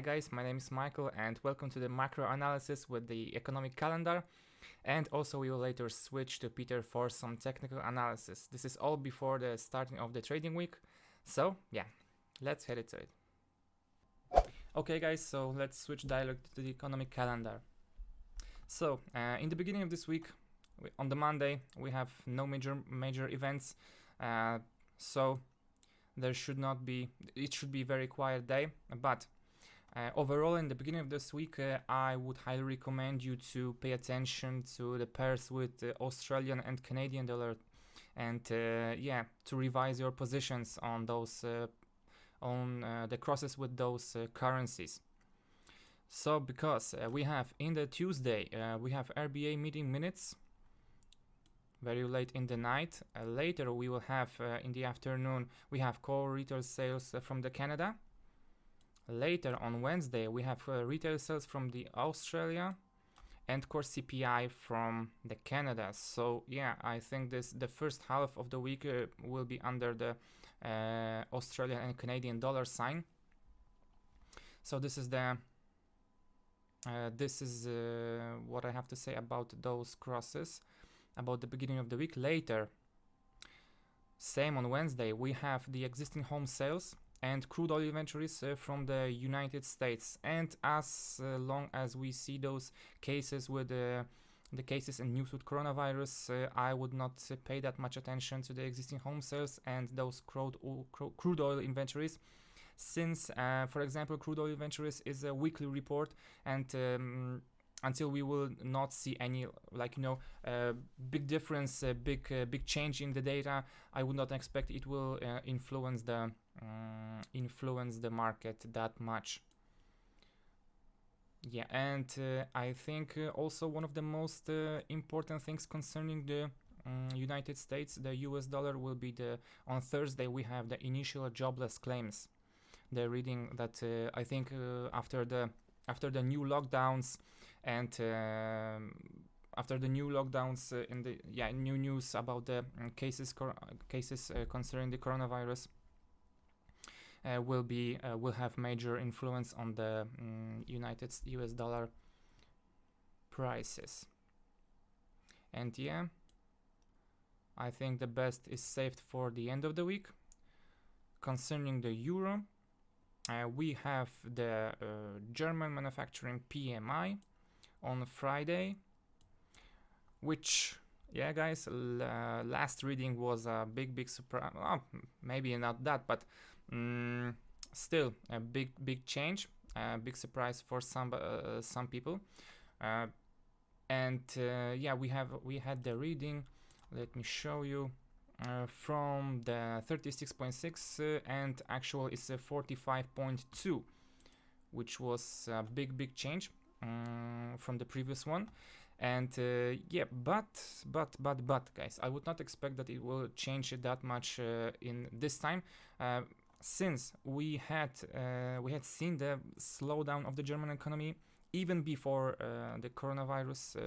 guys, my name is Michael and welcome to the macro analysis with the economic calendar, and also we will later switch to Peter for some technical analysis. This is all before the starting of the trading week, so yeah, let's head into it. Okay guys, so let's switch dialogue to the economic calendar. So in the beginning of this week, on the Monday, we have no major events, so there should not be, it should be a very quiet day, but overall in the beginning of this week I would highly recommend you to pay attention to the pairs with Australian and Canadian dollar, and yeah, to revise your positions on those the crosses with those currencies. So because we have in the Tuesday we have RBA meeting minutes very late in the night. Later we will have in the afternoon we have core retail sales from the Canada. Later on Wednesday we have retail sales from the Australia and core CPI from the Canada. So yeah, I think the first half of the week will be under the Australian and Canadian dollar sign. So this is what I have to say about those crosses, about the beginning of the week. Later, same on Wednesday, we have the existing home sales and crude oil inventories from the United States. And as long as we see those cases with the cases and news with coronavirus, I would not pay that much attention to the existing home sales and those crude oil inventories, since, for example, crude oil inventories is a weekly report, and until we will not see any, like, you know, big difference, big change in the data, I would not expect it will influence the market that much. Yeah, and I think also one of the most important things concerning the United States, the US dollar, will be on Thursday we have the initial jobless claims. The reading that I think after the new lockdowns and after the new lockdowns in the new news about the cases concerning the coronavirus will have major influence on the US dollar prices. And yeah, I think the best is saved for the end of the week. Concerning the euro, we have the German manufacturing PMI on Friday, which, yeah guys, last reading was a big surprise. Well, maybe not that, but still a big change, big surprise for some people. And yeah, we had the reading. Let me show you. From the 36.6 and actual is 45.2, which was a big change from the previous one. And yeah, but guys, I would not expect that it will change that much in this time, since we had seen the slowdown of the German economy even before the coronavirus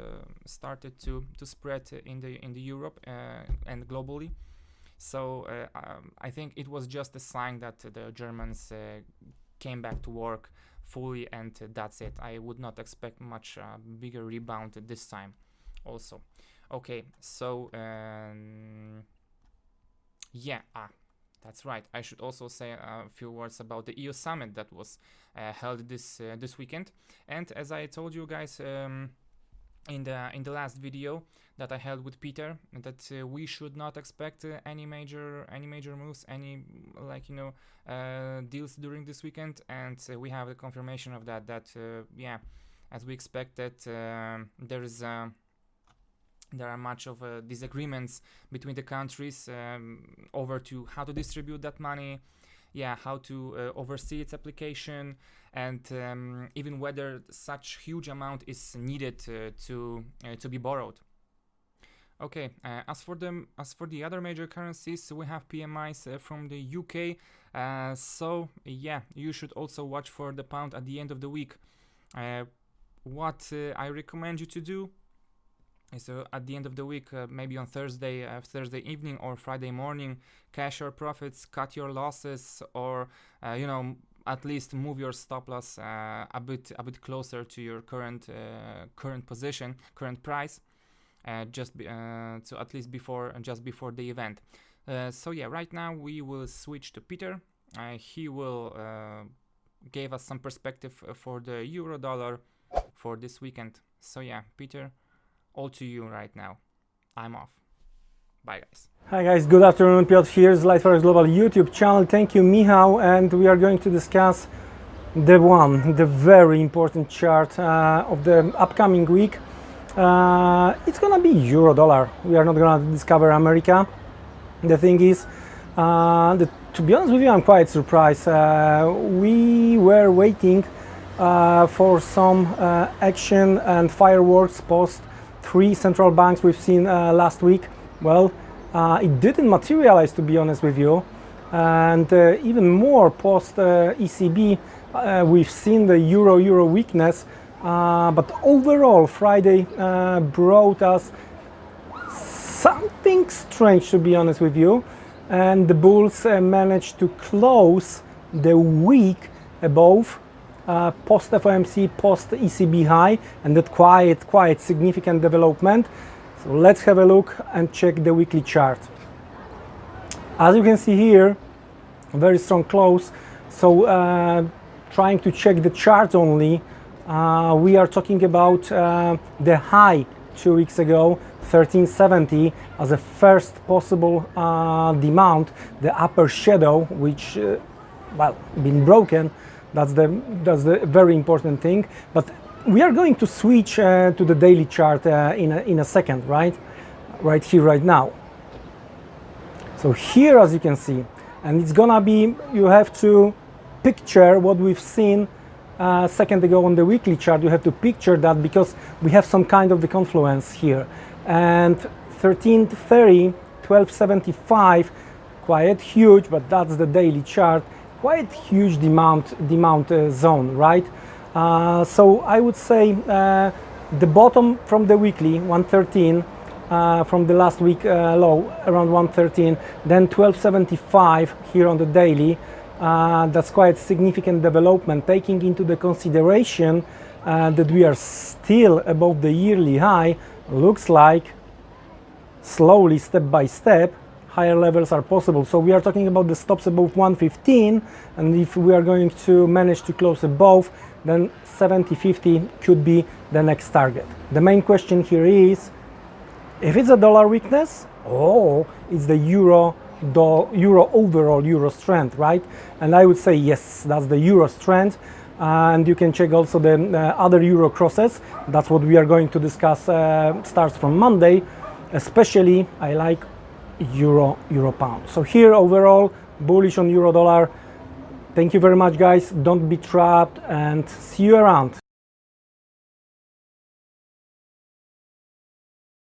started to spread in the Europe and globally. So I think it was just a sign that the Germans came back to work fully, and that's it. I would not expect much bigger rebound this time also. Okay, so yeah, that's right. I should also say a few words about the EU summit that was held this weekend. And as I told you guys in the last video that I held with Peter, that we should not expect any major moves, any, like, you know, deals during this weekend, and we have the confirmation of that yeah, as we expected, there are much of disagreements between the countries over to how to distribute that money, yeah, how to oversee its application, and even whether such huge amount is needed to be borrowed. Okay, as for the other major currencies, we have PMIs from the UK. So yeah, you should also watch for the pound at the end of the week. What I recommend you to do is at the end of the week, maybe on Thursday evening or Friday morning, cash your profits, cut your losses, or you know, at least move your stop loss a bit closer to your current position, current price, so at least just before the event. So yeah, right now we will switch to Peter. He will give us some perspective for the euro dollar for this weekend. So yeah, Peter, all to you right now. I'm off. Bye guys. Hi guys, good afternoon. Piotr here, Light Forex Global YouTube channel. Thank you, Michał, and we are going to discuss the very important chart of the upcoming week. It's gonna be euro dollar. We are not gonna discover America. The thing is, to be honest with you, I'm quite surprised. We were waiting for some action and fireworks post 3 central banks we've seen last week. Well, it didn't materialize, to be honest with you, and even more post ECB. We've seen the euro weakness, but overall Friday brought us something strange, to be honest with you, and the bulls managed to close the week above post FOMC, post ECB high, and that quite significant development. So let's have a look and check the weekly chart. As you can see here, very strong close. So trying to check the chart only, we are talking about the high 2 weeks ago, 1370, as a first possible demand, the upper shadow, which well, been broken. That's the very important thing. But we are going to switch to the daily chart in a second, right here, right now. So here, as you can see, and it's gonna be, you have to picture what we've seen a second ago on the weekly chart. You have to picture that because we have some kind of the confluence here. And 1330, 1275, quite huge, but that's the daily chart. Quite huge demand zone, right? So I would say the bottom from the weekly 113, from the last week low around 113, then 1275 here on the daily. That's quite significant development, taking into the consideration that we are still above the yearly high. Looks like slowly, step by step, higher levels are possible. So we are talking about the stops above 115, and if we are going to manage to close above, then 70.50 could be the next target. The main question here is, if it's a dollar weakness, it's the euro overall euro strength, right? And I would say yes, that's the euro strength. And you can check also the other euro crosses. That's what we are going to discuss, starts from Monday. Especially I like euro pound. So here overall bullish on euro dollar. Thank you very much guys, don't be trapped, and see you around.